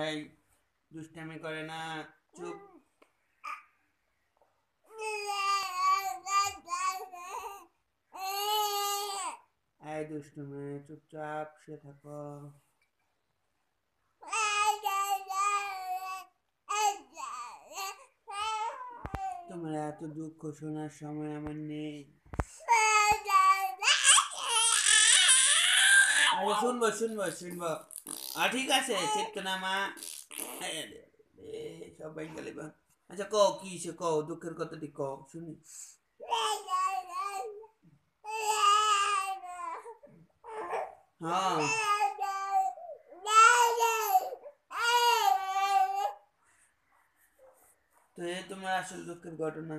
এই দুষ্টামি করে না, চুপ। এই দুষ্টু মেয়ে, চুপচাপ শুয়ে থাকো। তোমার এত দুঃখ শোনার সময় আমার নেই। আচ্ছা শুনবো শুনবো শুনবো। ঠিক আছে, চিত্ত না মা। সবাই গেলে। আচ্ছা কও কি সে, কও দুঃখের কথাটি কও শুনি। হ্যাঁ তো এই তোমার আসল দুঃখের ঘটনা।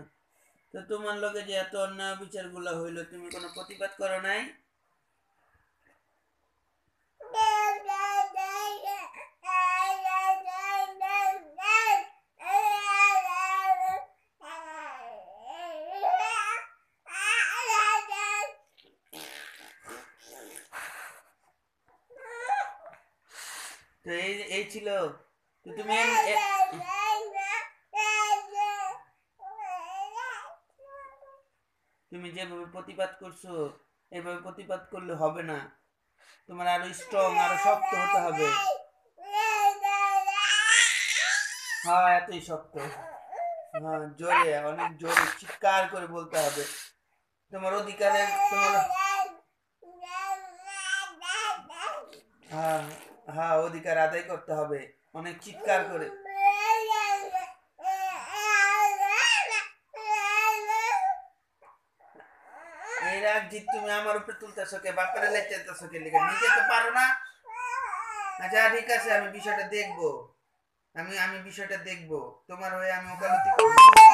তো তোমার লগে যে এত অন্যায় বিচার গুলা হইলো, তুমি কোনো প্রতিবাদ করো নাই? তো এই ছিল। তো তুমি তুমি যেভাবে প্রতিবাদ করছো, এভাবে প্রতিবাদ করলে হবে না। তোমার আরো স্ট্রং, আরো শক্ত হতে হবে। হ্যাঁ এতই শক্ত। হ্যাঁ জোরে, অনেক জোরে চিৎকার করে বলতে হবে। তোমার অধিকারের তোমার। হ্যাঁ হ্যাঁ, অধিকার আদায় করতে হবে অনেক চিৎকার করে। এই রাগ জিত তুমি আমার উপরে তুলতেছো কে? বাপের লেচাইতেছো কে লিখে? নিজে তো পারো না। আচ্ছা ঠিক আছে, আমি বিষয়টা দেখবো। আমি বিষয়টা দেখবো, তোমার হয়ে আমি ওকালতি করবো।